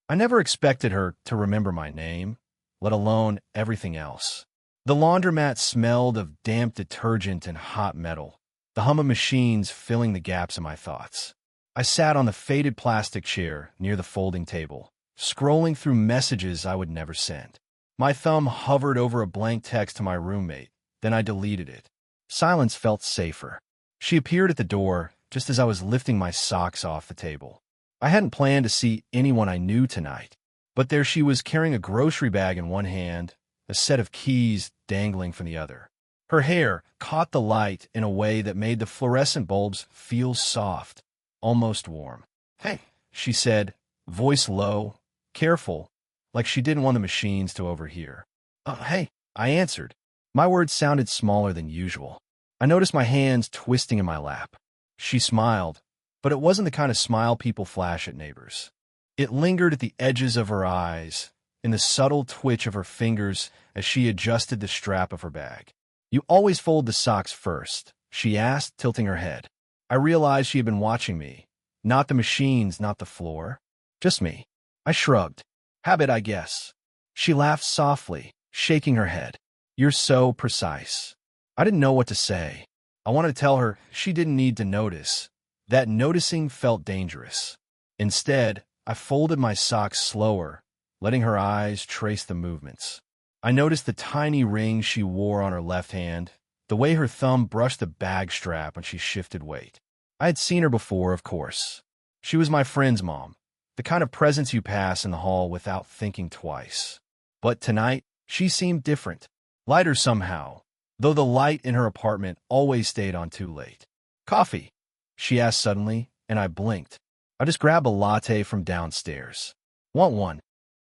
I never expected her to remember my name, let alone everything else. The laundromat smelled of damp detergent and hot metal, the hum of machines filling the gaps in my thoughts. I sat on the faded plastic chair near the folding table, scrolling through messages I would never send. My thumb hovered over a blank text to my roommate, then I deleted it. Silence felt safer. She appeared at the door just as I was lifting my socks off the table. I hadn't planned to see anyone I knew tonight, but there she was carrying a grocery bag in one hand, a set of keys dangling from the other. Her hair caught the light in a way that made the fluorescent bulbs feel soft, almost warm. "Hey," she said, voice low, careful, like she didn't want the machines to overhear. Hey," I answered. My words sounded smaller than usual. I noticed my hands twisting in my lap. She smiled, but it wasn't the kind of smile people flash at neighbors. It lingered at the edges of her eyes, in the subtle twitch of her fingers as she adjusted the strap of her bag. "You always fold the socks first," she asked, tilting her head. I realized she had been watching me. Not the machines, not the floor. Just me. I shrugged. "Habit, I guess." She laughed softly, shaking her head. "You're so precise." I didn't know what to say. I wanted to tell her she didn't need to notice. That noticing felt dangerous. Instead, I folded my socks slower, letting her eyes trace the movements. I noticed the tiny ring she wore on her left hand, the way her thumb brushed the bag strap when she shifted weight. I had seen her before, of course. She was my friend's mom, the kind of presence you pass in the hall without thinking twice. But tonight, she seemed different, lighter somehow, though the light in her apartment always stayed on too late. "Coffee?" she asked suddenly, and I blinked. I just grabbed a latte from downstairs. "Want one?"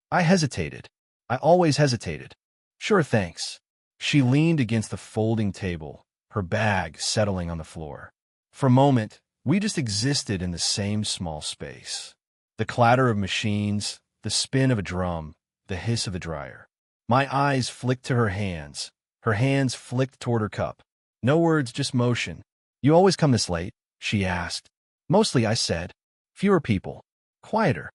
I hesitated. I always hesitated. "Sure, thanks." She leaned against the folding table, her bag settling on the floor. For a moment, we just existed in the same small space. The clatter of machines, the spin of a drum, the hiss of the dryer. My eyes flicked to her hands. Her hands flicked toward her cup. No words, just motion. "You always come this late?" she asked. "Mostly," I said. "Fewer people. Quieter."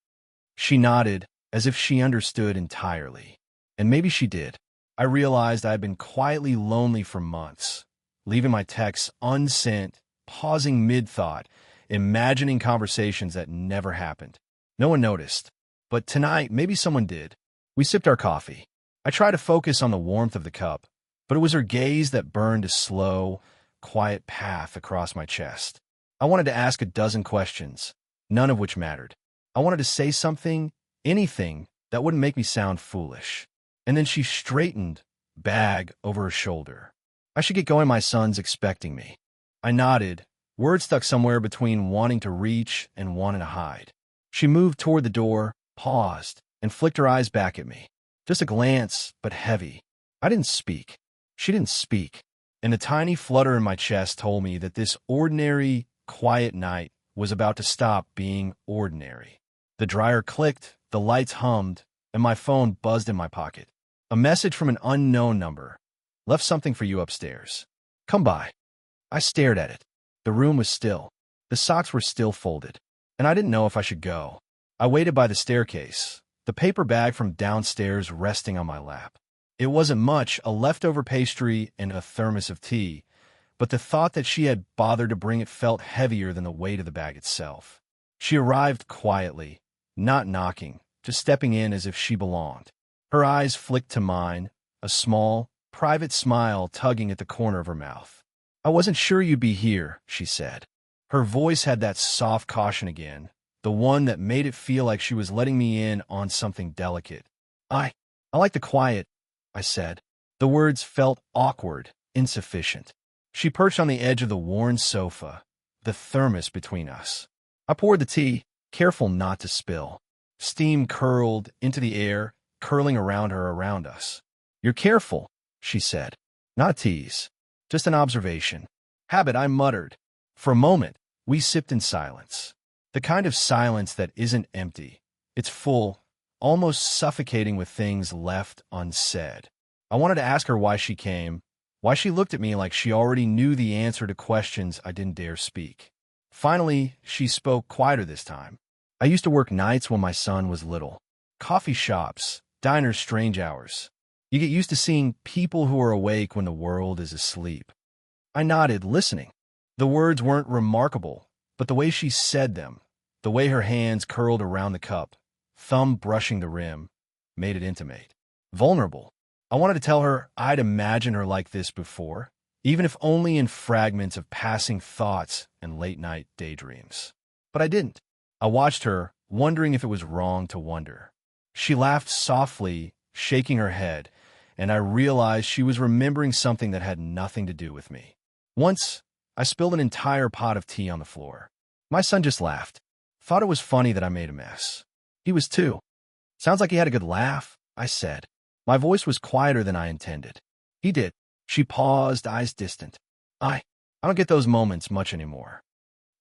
She nodded, as if she understood entirely. And maybe she did. I realized I had been quietly lonely for months, leaving my texts unsent, pausing mid-thought, imagining conversations that never happened. No one noticed. But tonight, maybe someone did. We sipped our coffee. I tried to focus on the warmth of the cup, but it was her gaze that burned a slow, quiet path across my chest. I wanted to ask a dozen questions, none of which mattered. I wanted to say something, anything, that wouldn't make me sound foolish. And then she straightened, bag over her shoulder. "I should get going, my son's expecting me." I nodded, words stuck somewhere between wanting to reach and wanting to hide. She moved toward the door, paused, and flicked her eyes back at me. Just a glance, but heavy. I didn't speak. She didn't speak. And the tiny flutter in my chest told me that this ordinary, quiet night was about to stop being ordinary. The dryer clicked, the lights hummed, and my phone buzzed in my pocket. A message from an unknown number. "Left something for you upstairs. Come by." I stared at it. The room was still. The socks were still folded. And I didn't know if I should go. I waited by the staircase, the paper bag from downstairs resting on my lap. It wasn't much, a leftover pastry and a thermos of tea, but the thought that she had bothered to bring it felt heavier than the weight of the bag itself. She arrived quietly, not knocking, just stepping in as if she belonged. Her eyes flicked to mine, a small, private smile tugging at the corner of her mouth. "I wasn't sure you'd be here," she said. Her voice had that soft caution again, the one that made it feel like she was letting me in on something delicate. I like the quiet," I said. The words felt awkward, insufficient. She perched on the edge of the worn sofa, the thermos between us. I poured the tea, careful not to spill. Steam curled into the air, curling around her, around us. "You're careful," she said. Not a tease, just an observation. "Habit," I muttered. For a moment, we sipped in silence. The kind of silence that isn't empty. It's full, almost suffocating with things left unsaid. I wanted to ask her why she came, why she looked at me like she already knew the answer to questions I didn't dare speak. Finally, she spoke quieter this time. "I used to work nights when my son was little. coffee shops, diners, strange hours. You get used to seeing people who are awake when the world is asleep. I nodded, listening. The words weren't remarkable, but the way she said them, the way her hands curled around the cup, thumb brushing the rim, made it intimate. Vulnerable. I wanted to tell her I'd imagined her like this before, even if only in fragments of passing thoughts and late-night daydreams. But I didn't. I watched her, wondering if it was wrong to wonder. She laughed softly, shaking her head, and I realized she was remembering something that had nothing to do with me. Once, I spilled an entire pot of tea on the floor. My son just laughed. Thought it was funny that I made a mess. He was too. Sounds like he had a good laugh, I said. My voice was quieter than I intended. He did. She paused, eyes distant. I don't get those moments much anymore.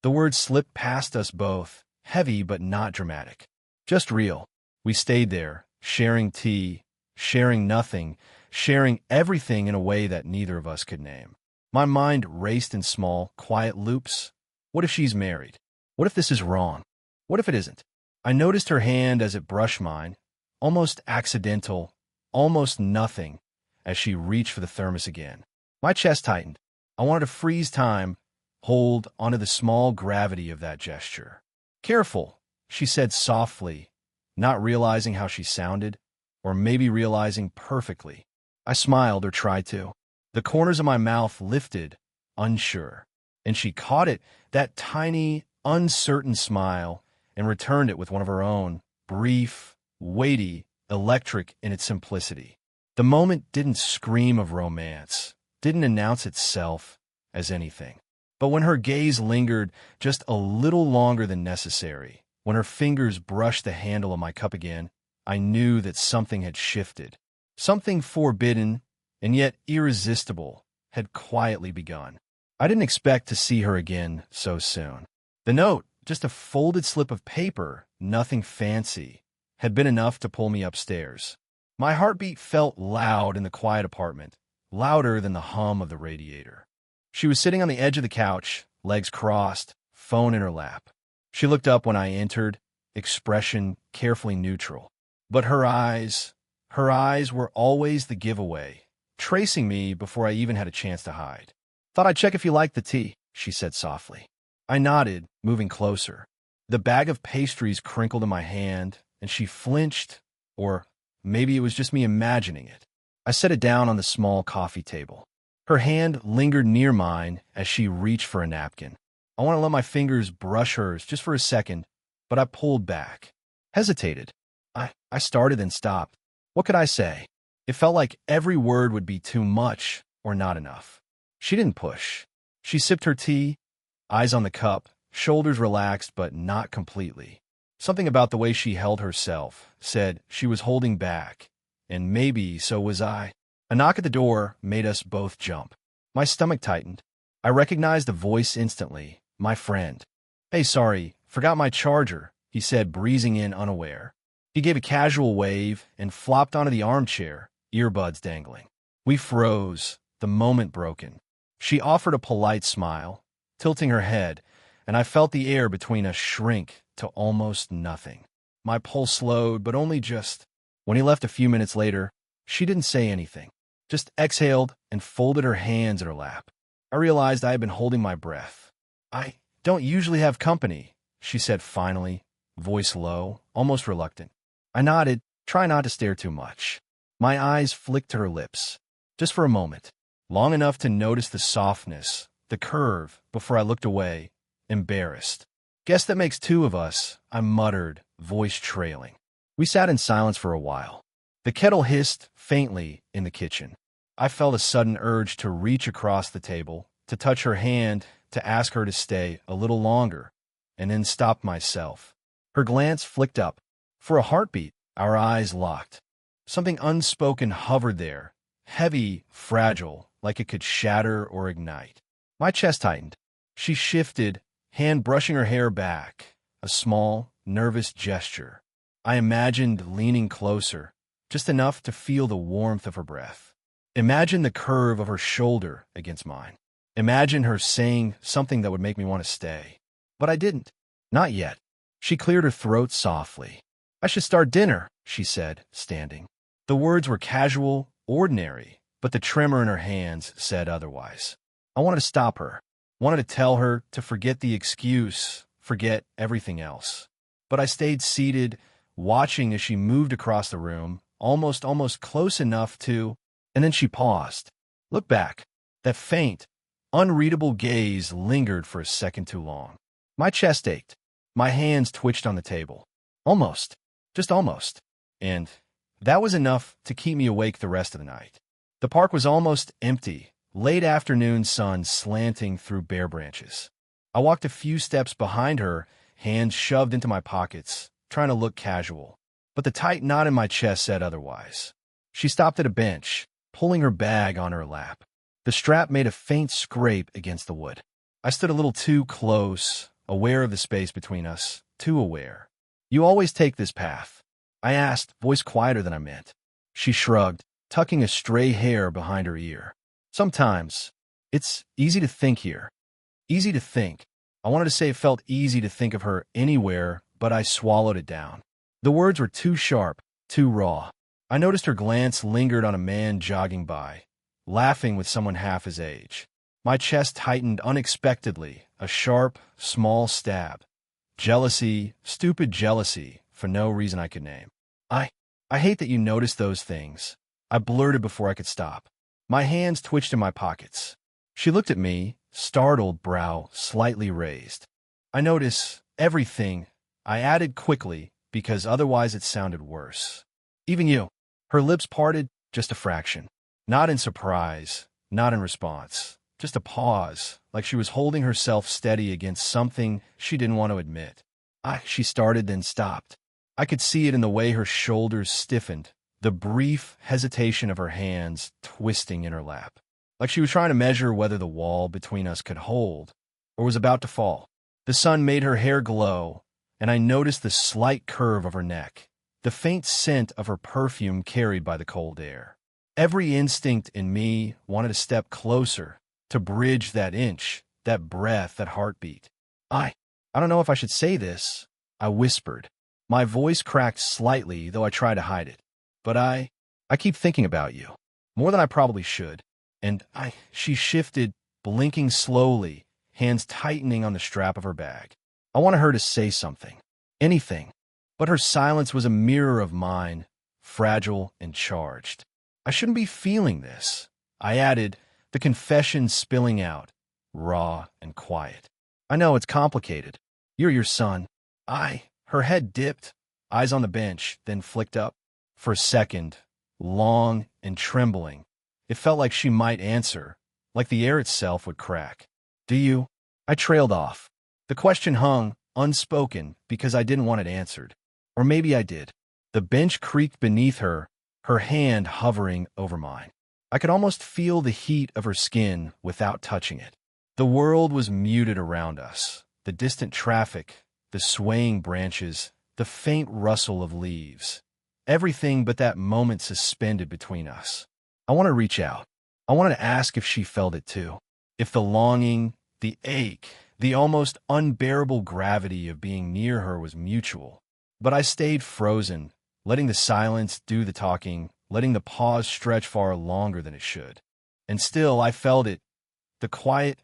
The words slipped past us both, heavy but not dramatic. Just real. We stayed there, sharing tea, sharing nothing, sharing everything in a way that neither of us could name. My mind raced in small, quiet loops. What if she's married? What if this is wrong? What if it isn't? I noticed her hand as it brushed mine, almost accidental, almost nothing, as she reached for the thermos again. My chest tightened. I wanted to freeze time, hold onto the small gravity of that gesture. Careful, she said softly, not realizing how she sounded, or maybe realizing perfectly. I smiled, or tried to. The corners of my mouth lifted, unsure, and she caught it, that tiny, uncertain smile, and returned it with one of her own, brief, weighty, electric in its simplicity. The moment didn't scream of romance, didn't announce itself as anything. But when her gaze lingered just a little longer than necessary, when her fingers brushed the handle of my cup again, I knew that something had shifted. Something forbidden, and yet irresistible, had quietly begun. I didn't expect to see her again so soon. The note, just a folded slip of paper, nothing fancy, had been enough to pull me upstairs. My heartbeat felt loud in the quiet apartment, louder than the hum of the radiator. She was sitting on the edge of the couch, legs crossed, phone in her lap. She looked up when I entered, expression carefully neutral. But her eyes were always the giveaway, tracing me before I even had a chance to hide. "Thought I'd check if you liked the tea," she said softly. I nodded, moving closer. The bag of pastries crinkled in my hand, and she flinched, or maybe it was just me imagining it. I set it down on the small coffee table. Her hand lingered near mine as she reached for a napkin. I wanted to let my fingers brush hers just for a second, but I pulled back, hesitated. I started and stopped. What could I say? It felt like every word would be too much or not enough. She didn't push. She sipped her tea, eyes on the cup, shoulders relaxed but not completely. Something about the way she held herself said she was holding back, and maybe so was I. A knock at the door made us both jump. My stomach tightened. I recognized the voice instantly, my friend. "Hey, sorry, forgot my charger," he said, breezing in unaware. He gave a casual wave and flopped onto the armchair, earbuds dangling. We froze, the moment broken. She offered a polite smile, tilting her head, and I felt the air between us shrink to almost nothing. My pulse slowed, but only just. When he left a few minutes later, she didn't say anything, just exhaled and folded her hands in her lap. I realized I had been holding my breath. "I don't usually have company," she said finally, voice low, almost reluctant. I nodded, trying not to stare too much. My eyes flicked to her lips, just for a moment, long enough to notice the softness, the curve, before I looked away, embarrassed. "Guess that makes two of us," I muttered, voice trailing. We sat in silence for a while. The kettle hissed faintly in the kitchen. I felt a sudden urge to reach across the table, to touch her hand, to ask her to stay a little longer, and then stopped myself. Her glance flicked up. For a heartbeat, our eyes locked. Something unspoken hovered there, heavy, fragile, like it could shatter or ignite. My chest tightened. She shifted, hand brushing her hair back, a small, nervous gesture. I imagined leaning closer, just enough to feel the warmth of her breath. Imagine the curve of her shoulder against mine. Imagine her saying something that would make me want to stay. But I didn't. Not yet. She cleared her throat softly. I should start dinner, she said, standing. The words were casual, ordinary, but the tremor in her hands said otherwise. I wanted to stop her, wanted to tell her to forget the excuse, forget everything else. But I stayed seated, watching as she moved across the room, almost close enough to, and then she paused. Look back. That faint, unreadable gaze lingered for a second too long. My chest ached. My hands twitched on the table. Almost. Just almost. And that was enough to keep me awake the rest of the night. The park was almost empty, late afternoon sun slanting through bare branches. I walked a few steps behind her, hands shoved into my pockets, trying to look casual. But the tight knot in my chest said otherwise. She stopped at a bench, pulling her bag on her lap. The strap made a faint scrape against the wood. I stood a little too close, aware of the space between us, too aware. You always take this path? I asked, voice quieter than I meant. She shrugged, tucking a stray hair behind her ear. Sometimes. It's easy to think here. Easy to think. I wanted to say it felt easy to think of her anywhere, but I swallowed it down. The words were too sharp, too raw. I noticed her glance lingered on a man jogging by, laughing with someone half his age. My chest tightened unexpectedly, a sharp, small stab. Jealousy, stupid jealousy, for no reason I could name. I hate that you noticed those things. I blurted before I could stop. My hands twitched in my pockets. She looked at me, startled, brow slightly raised. I notice everything, I added quickly, because otherwise it sounded worse. Even you. Her lips parted, just a fraction. Not in surprise, not in response. Just a pause, like she was holding herself steady against something she didn't want to admit. She started, then stopped. I could see it in the way her shoulders stiffened, the brief hesitation of her hands twisting in her lap. Like she was trying to measure whether the wall between us could hold, or was about to fall. The sun made her hair glow, and I noticed the slight curve of her neck, the faint scent of her perfume carried by the cold air. Every instinct in me wanted to step closer, to bridge that inch, that breath, that heartbeat. I don't know if I should say this, I whispered. My voice cracked slightly, though I tried to hide it. But I keep thinking about you, more than I probably should. And she shifted, blinking slowly, hands tightening on the strap of her bag. I wanted her to say something, anything. But her silence was a mirror of mine, fragile and charged. I shouldn't be feeling this, I added, the confession spilling out, raw and quiet. I know it's complicated. You're your son. Her head dipped, eyes on the bench, then flicked up. For a second, long and trembling, it felt like she might answer, like the air itself would crack. Do you? I trailed off. The question hung, unspoken, because I didn't want it answered. Or maybe I did. The bench creaked beneath her, her hand hovering over mine. I could almost feel the heat of her skin without touching it. The world was muted around us. The distant traffic, the swaying branches, the faint rustle of leaves. Everything but that moment suspended between us. I wanted to reach out. I wanted to ask if she felt it too. If the longing, the ache, the almost unbearable gravity of being near her was mutual. But I stayed frozen, letting the silence do the talking, letting the pause stretch far longer than it should. And still I felt it, the quiet,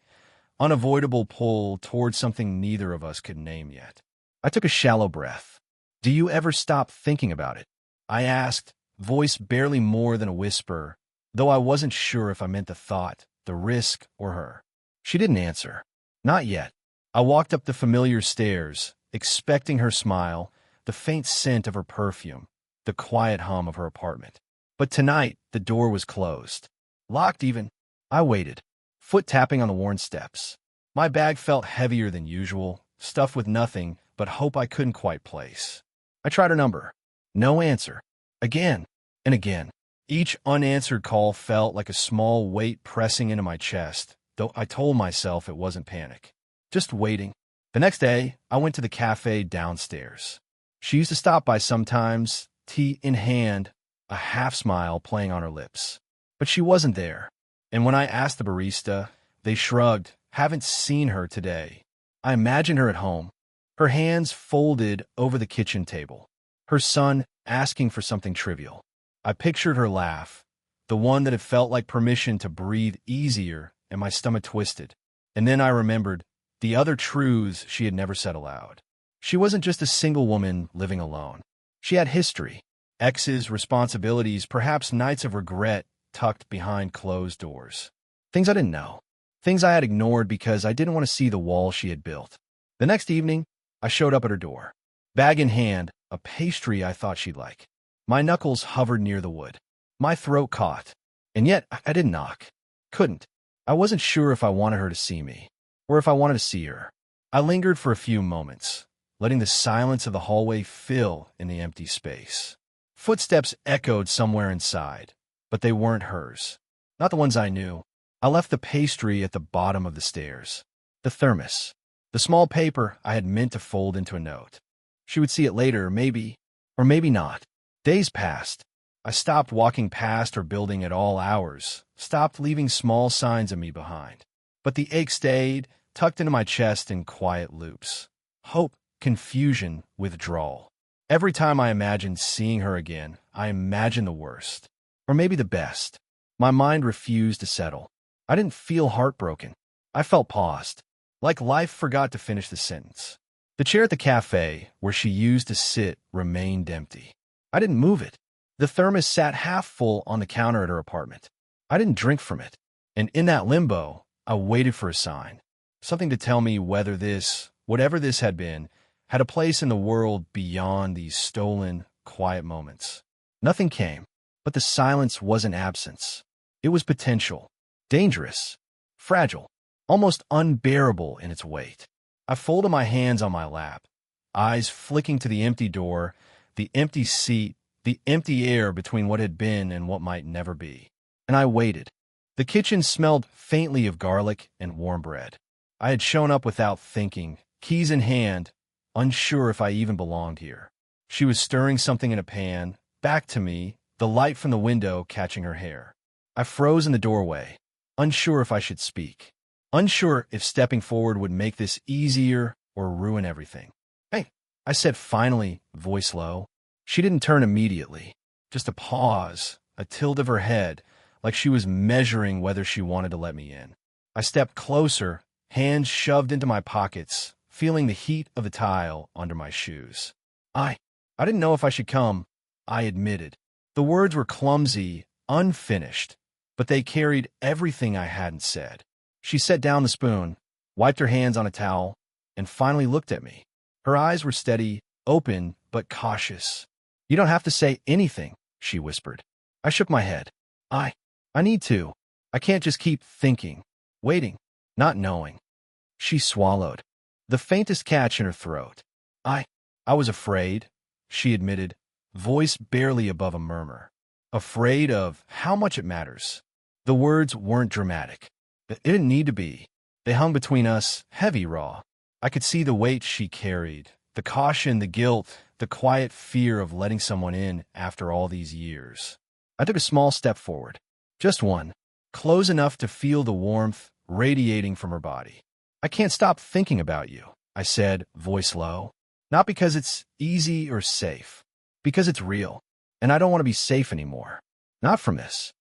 unavoidable pull towards something neither of us could name yet. I took a shallow breath. Do you ever stop thinking about it? I asked, voice barely more than a whisper, though I wasn't sure if I meant the thought, the risk, or her. She didn't answer. Not yet. I walked up the familiar stairs, expecting her smile, the faint scent of her perfume, the quiet hum of her apartment. But tonight, the door was closed. Locked even. I waited, foot tapping on the worn steps. My bag felt heavier than usual, stuffed with nothing but hope I couldn't quite place. I tried her number. No answer. Again and again. Each unanswered call felt like a small weight pressing into my chest, though I told myself it wasn't panic. Just waiting. The next day, I went to the cafe downstairs. She used to stop by sometimes, tea in hand, a half smile playing on her lips. But she wasn't there. And when I asked the barista, they shrugged. Haven't seen her today. I imagined her at home, her hands folded over the kitchen table, her son asking for something trivial. I pictured her laugh, the one that had felt like permission to breathe easier, and my stomach twisted. And then I remembered the other truths she had never said aloud. She wasn't just a single woman living alone. She had history, exes, responsibilities, perhaps nights of regret tucked behind closed doors. Things I didn't know. Things I had ignored because I didn't want to see the wall she had built. The next evening, I showed up at her door, bag in hand, a pastry I thought she'd like. My knuckles hovered near the wood. My throat caught. And yet, I didn't knock. Couldn't. I wasn't sure if I wanted her to see me, or if I wanted to see her. I lingered for a few moments, letting the silence of the hallway fill in the empty space. Footsteps echoed somewhere inside, but they weren't hers. Not the ones I knew. I left the pastry at the bottom of the stairs. The thermos. The small paper I had meant to fold into a note. She would see it later, maybe, or maybe not. Days passed. I stopped walking past her building at all hours, stopped leaving small signs of me behind. But the ache stayed, tucked into my chest in quiet loops. Hope, confusion, withdrawal. Every time I imagined seeing her again, I imagined the worst. Or maybe the best. My mind refused to settle. I didn't feel heartbroken. I felt paused, like life forgot to finish the sentence. The chair at the cafe, where she used to sit, remained empty. I didn't move it. The thermos sat half full on the counter at her apartment. I didn't drink from it. And in that limbo, I waited for a sign. Something to tell me whether this, whatever this had been, had a place in the world beyond these stolen, quiet moments. Nothing came, but the silence wasn't absence. It was potential, dangerous, fragile, almost unbearable in its weight. I folded my hands on my lap, eyes flicking to the empty door, the empty seat, the empty air between what had been and what might never be. And I waited. The kitchen smelled faintly of garlic and warm bread. I had shown up without thinking, keys in hand, unsure if I even belonged here. She was stirring something in a pan, back to me, the light from the window catching her hair. I froze in the doorway, unsure if I should speak, unsure if stepping forward would make this easier or ruin everything. "Hey," I said finally, voice low. She didn't turn immediately, just a pause, a tilt of her head, like she was measuring whether she wanted to let me in. I stepped closer, hands shoved into my pockets, feeling the heat of the tile under my shoes. I didn't know if I should come, I admitted. The words were clumsy, unfinished, but they carried everything I hadn't said. She set down the spoon, wiped her hands on a towel, and finally looked at me. Her eyes were steady, open, but cautious. "You don't have to say anything," she whispered. I shook my head. I need to. I can't just keep thinking, waiting, not knowing. She swallowed, the faintest catch in her throat. I was afraid, she admitted, voice barely above a murmur. Afraid of how much it matters. The words weren't dramatic. It didn't need to be. They hung between us, heavy, raw. I could see the weight she carried, the caution, the guilt, the quiet fear of letting someone in after all these years. I took a small step forward. Just one. Close enough to feel the warmth radiating from her body. "I can't stop thinking about you," I said, voice low. "Not because it's easy or safe. Because it's real. And I don't want to be safe anymore. Not from this."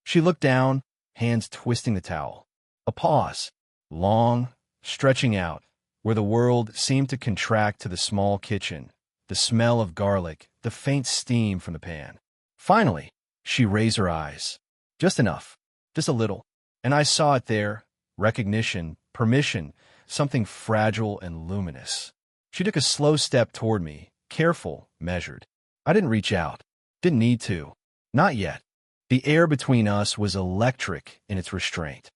She looked down, hands twisting the towel. A pause. Long, stretching out, where the world seemed to contract to the small kitchen, the smell of garlic, the faint steam from the pan. Finally, she raised her eyes. Just enough. Just a little. And I saw it there. Recognition, permission, something fragile and luminous. She took a slow step toward me, careful, measured. I didn't reach out. Didn't need to. Not yet. The air between us was electric in its restraint.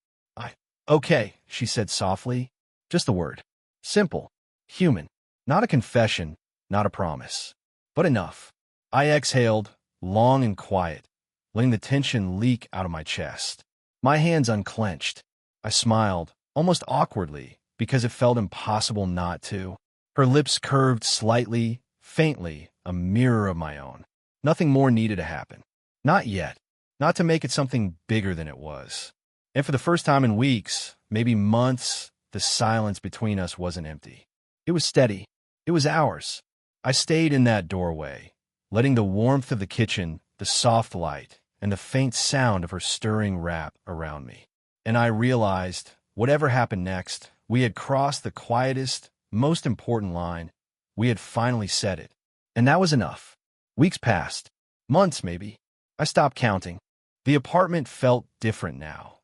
Okay, she said softly. Just the word. Simple. Human. Not a confession, not a promise. But enough. I exhaled, long and quiet, letting the tension leak out of my chest. My hands unclenched. I smiled, almost awkwardly, because it felt impossible not to. Her lips curved slightly, faintly, a mirror of my own. Nothing more needed to happen. Not yet. Not to make it something bigger than it was. And for the first time in weeks, maybe months, the silence between us wasn't empty. It was steady. It was ours. I stayed in that doorway, letting the warmth of the kitchen, the soft light, and the faint sound of her stirring wrap around me. And I realized, whatever happened next, we had crossed the quietest, most important line. We had finally said it. And that was enough. Weeks passed. Months, maybe. I stopped counting. The apartment felt different now.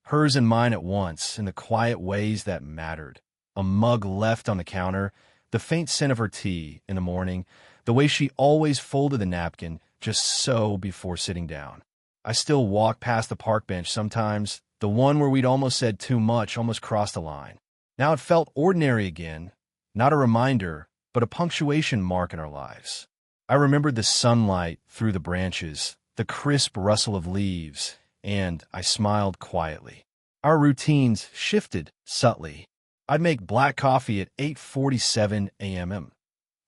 Hers and mine at once, in the quiet ways that mattered. A mug left on the counter, the faint scent of her tea in the morning, the way she always folded the napkin just so before sitting down. I still walk past the park bench sometimes, the one where we'd almost said too much, almost crossed the line. Now it felt ordinary again, not a reminder, but a punctuation mark in our lives. I remembered the sunlight through the branches, the crisp rustle of leaves, and I smiled quietly. Our routines shifted subtly. I'd make black coffee at 8:47 a.m.,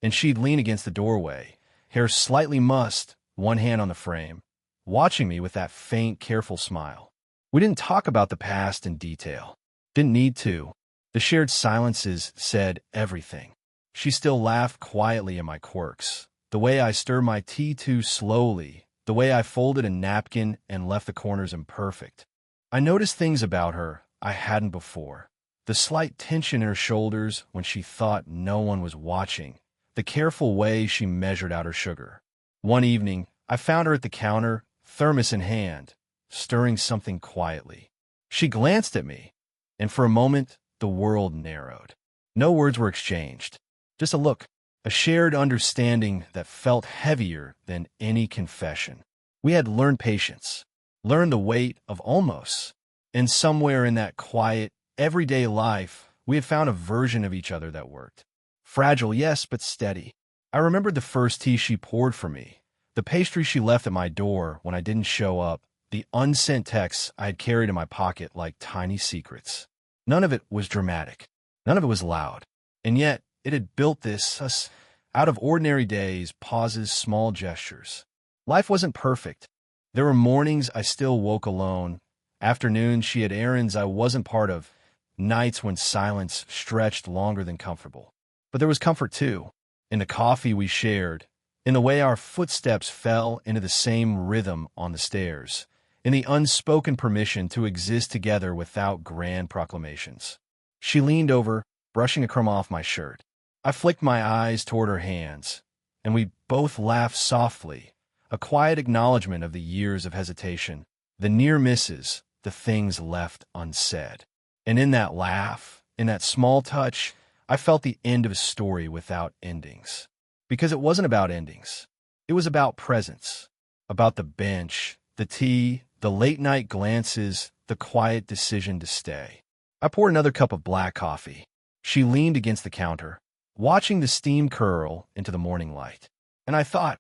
and she'd lean against the doorway, hair slightly mussed, one hand on the frame, watching me with that faint, careful smile. We didn't talk about the past in detail. Didn't need to. The shared silences said everything. She still laughed quietly at my quirks, the way I stirred my tea too slowly, the way I folded a napkin and left the corners imperfect. I noticed things about her I hadn't before. The slight tension in her shoulders when she thought no one was watching, the careful way she measured out her sugar. One evening, I found her at the counter, thermos in hand, stirring something quietly. She glanced at me, and for a moment, the world narrowed. No words were exchanged, just a look, a shared understanding that felt heavier than any confession. We had learned patience, learned the weight of almost, and somewhere in that quiet, everyday life, we had found a version of each other that worked. Fragile, yes, but steady. I remembered the first tea she poured for me, the pastry she left at my door when I didn't show up, the unsent texts I had carried in my pocket like tiny secrets. None of it was dramatic. None of it was loud. And yet, it had built us out of ordinary days, pauses, small gestures. Life wasn't perfect. There were mornings I still woke alone, afternoons she had errands I wasn't part of, nights when silence stretched longer than comfortable. But there was comfort too, in the coffee we shared, in the way our footsteps fell into the same rhythm on the stairs, in the unspoken permission to exist together without grand proclamations. She leaned over, brushing a crumb off my shirt. I flicked my eyes toward her hands, and we both laughed softly, a quiet acknowledgement of the years of hesitation, the near misses, the things left unsaid. And in that laugh, in that small touch, I felt the end of a story without endings. Because it wasn't about endings. It was about presence, about the bench, the tea, the late-night glances, the quiet decision to stay. I poured another cup of black coffee. She leaned against the counter, watching the steam curl into the morning light. And I thought,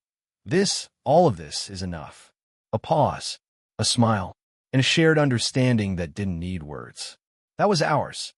all of this is enough. A pause, a smile, and a shared understanding that didn't need words. That was ours.